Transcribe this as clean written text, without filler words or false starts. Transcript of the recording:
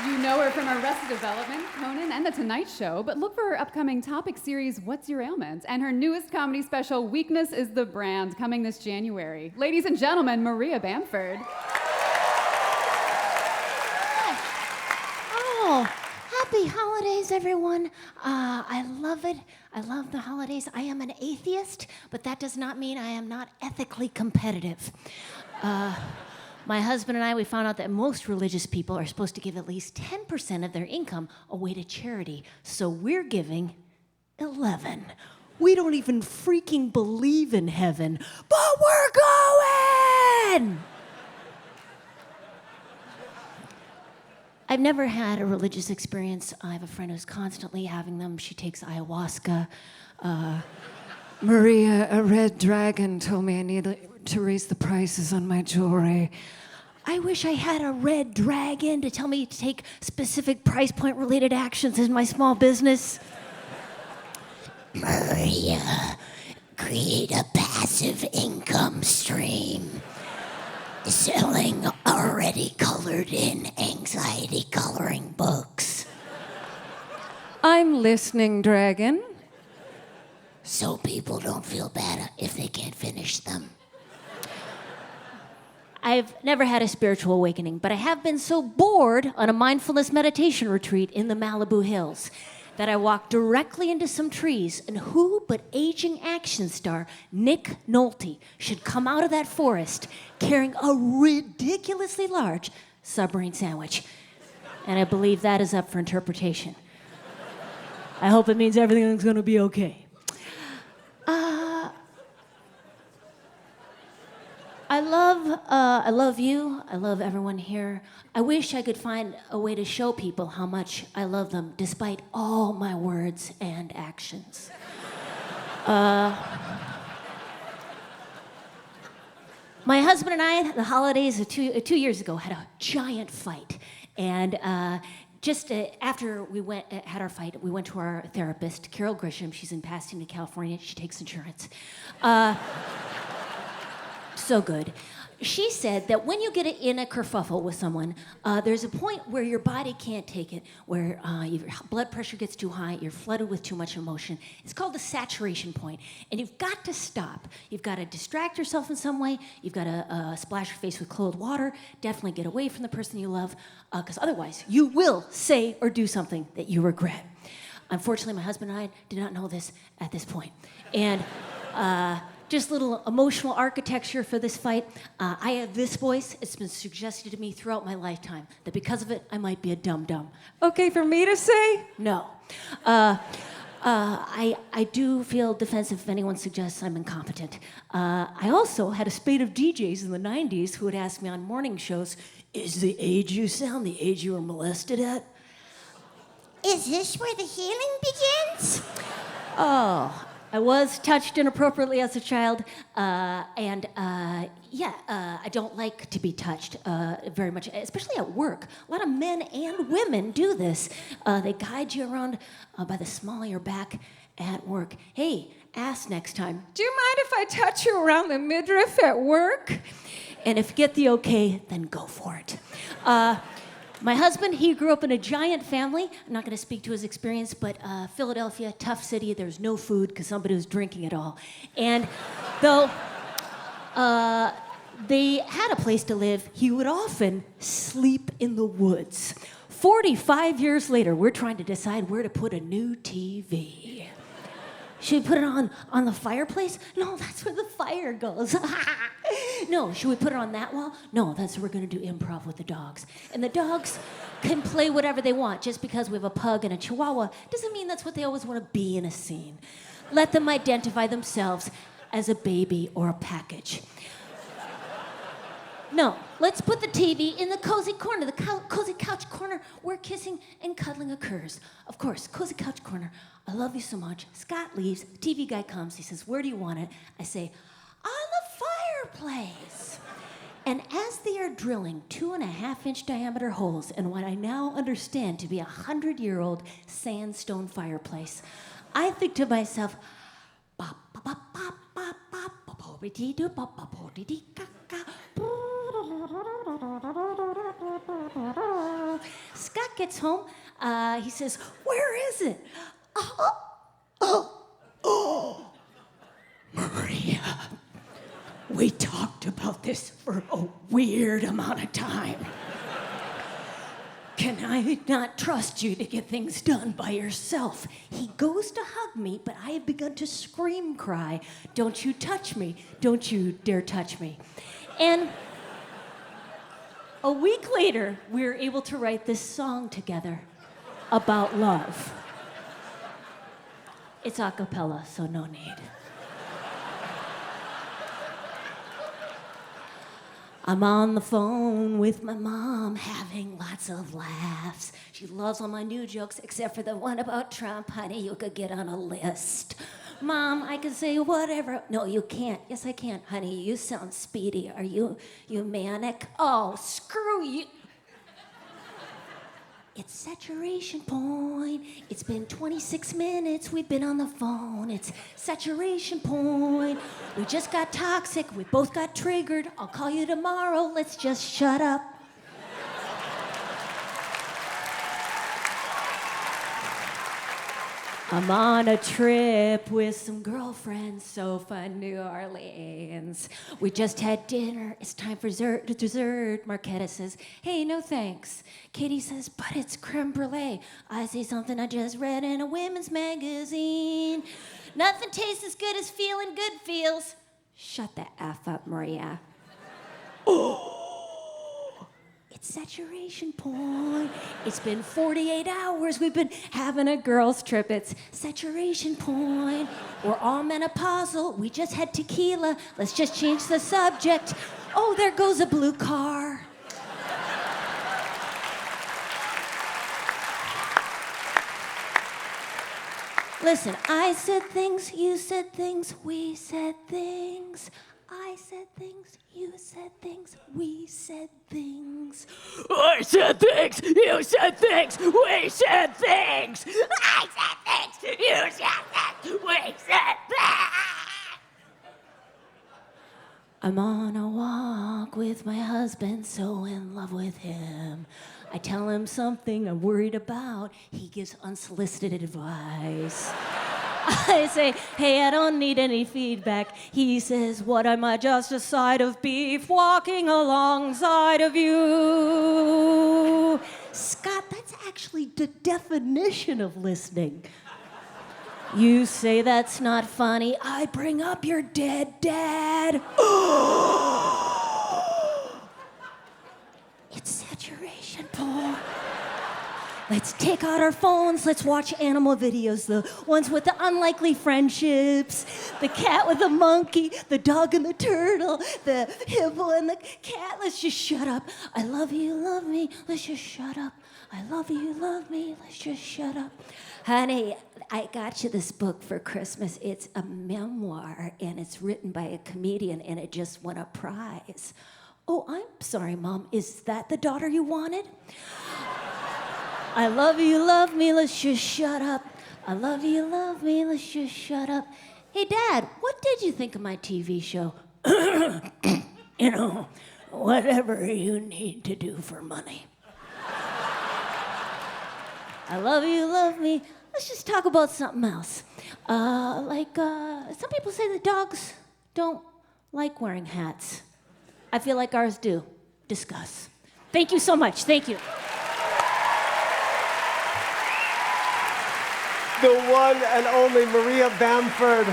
You know her from Arrested Development, Conan, and The Tonight Show, but look for her upcoming topic series, What's Your Ailment? And her newest comedy special, Weakness is the Brand, coming this January. Ladies and gentlemen, Maria Bamford. Oh, happy holidays, everyone. I love it. I love the holidays. I am an atheist, but that does not mean I am not ethically competitive. My husband and I, we found out that most religious people are supposed to give at least 10% of their income away to charity. So we're giving 11. We don't even freaking believe in heaven, but we're going! I've never had a religious experience. I have a friend who's constantly having them. She takes ayahuasca. Maria, a red dragon told me I need to raise the prices on my jewelry. I wish I had a red dragon to tell me to take specific price point related actions in my small business. Maria, create a passive income stream. Selling already colored in anxiety coloring books. I'm listening, dragon. So people don't feel bad if they can't finish them. I've never had a spiritual awakening, but I have been so bored on a mindfulness meditation retreat in the Malibu Hills that I walked directly into some trees, and who but aging action star Nick Nolte should come out of that forest carrying a ridiculously large submarine sandwich. And I believe that is up for interpretation. I hope it means everything's gonna be okay. I love you. I love everyone here. I wish I could find a way to show people how much I love them, despite all my words and actions. My husband and I, the holidays of two years ago, had a giant fight. And just after we had our fight, we went to our therapist, Carol Grisham. She's in Pasadena, California. She takes insurance. So good. She said that when you get in a kerfuffle with someone, there's a point where your body can't take it, where your blood pressure gets too high, you're flooded with too much emotion. It's called the saturation point, and you've got to stop. You've got to distract yourself in some way. You've got to splash your face with cold water. Definitely get away from the person you love, because otherwise you will say or do something that you regret. Unfortunately, my husband and I did not know this at this point. And just a little emotional architecture for this fight. I have this voice. It's been suggested to me throughout my lifetime that because of it, I might be a dum-dum. Okay for me to say? No. I do feel defensive if anyone suggests I'm incompetent. I also had a spate of DJs in the 90s who would ask me on morning shows, is the age you sound the age you were molested at? Is this where the healing begins? Oh, I was touched inappropriately as a child, I don't like to be touched very much, especially at work. A lot of men and women do this. They guide you around by the small of your back at work. Hey, ask next time. Do you mind if I touch you around the midriff at work? And if you get the okay, then go for it. My husband, he grew up in a giant family. I'm not going to speak to his experience, but Philadelphia, tough city. There's no food because somebody was drinking it all. And though they had a place to live, he would often sleep in the woods. 45 years later, we're trying to decide where to put a new TV. Should we put it on the fireplace? No, that's where the fire goes. No, should we put it on that wall? No, that's where we're going to do improv with the dogs. And the dogs can play whatever they want. Just because we have a pug and a chihuahua doesn't mean that's what they always want to be in a scene. Let them identify themselves as a baby or a package. No, let's put the TV in the cozy corner, the cozy couch corner where kissing and cuddling occurs. Of course, cozy couch corner. I love you so much. Scott leaves. The TV guy comes. He says, where do you want it? I say, on the fireplace. And as they are drilling 2.5-inch diameter holes in what I now understand to be a 100-year-old sandstone fireplace, I think to myself, Scott gets home. He says, "Where is it?" Maria, we talked about this for a weird amount of time. Can I not trust you to get things done by yourself? He goes to hug me, but I have begun to scream cry. Don't you touch me. Don't you dare touch me. And a week later, we were able to write this song together about love. It's a cappella, so no need. I'm on the phone with my mom, having lots of laughs. She loves all my new jokes, except for the one about Trump. Honey, you could get on a list. Mom, I can say whatever. No, you can't. Yes, I can. Honey, you sound speedy. Are you manic? Oh, screw you. It's saturation point. It's been 26 minutes. We've been on the phone. It's saturation point. We just got toxic. We both got triggered. I'll call you tomorrow. Let's just shut up. I'm on a trip with some girlfriends, so fun, New Orleans. We just had dinner. It's time for dessert. Marquetta says, "Hey, no thanks." Katie says, "But it's creme brulee." I say something I just read in a women's magazine. Nothing tastes as good as feeling good feels. Shut the F up, Maria. It's saturation point. It's been 48 hours. We've been having a girls' trip. It's saturation point. We're all menopausal. We just had tequila. Let's just change the subject. Oh, there goes a blue car. Listen, I said things, you said things, we said things. I said things, you said things, we said things. I said things, you said things, we said things. I said things, you said things, we said things. I'm on a walk with my husband, so in love with him. I tell him something I'm worried about. He gives unsolicited advice. I say, "Hey, I don't need any feedback." He says, "What am I, just a side of beef walking alongside of you?" Scott, that's actually the definition of listening. You say that's not funny. I bring up your dead dad. It's saturation porn. Let's take out our phones. Let's watch animal videos. The ones with the unlikely friendships, the cat with the monkey, the dog and the turtle, the hippo and the cat. Let's just shut up. I love you, love me. Let's just shut up. I love you, love me. Let's just shut up. Honey, I got you this book for Christmas. It's a memoir, and it's written by a comedian, and it just won a prize. Oh, I'm sorry, Mom. Is that the daughter you wanted? I love you, love me, let's just shut up. I love you, love me, let's just shut up. Hey, Dad, what did you think of my TV show? You know, whatever you need to do for money. I love you, love me. Let's just talk about something else. Some people say that dogs don't like wearing hats. I feel like ours do. Discuss. Thank you so much. Thank you. The one and only Maria Bamford.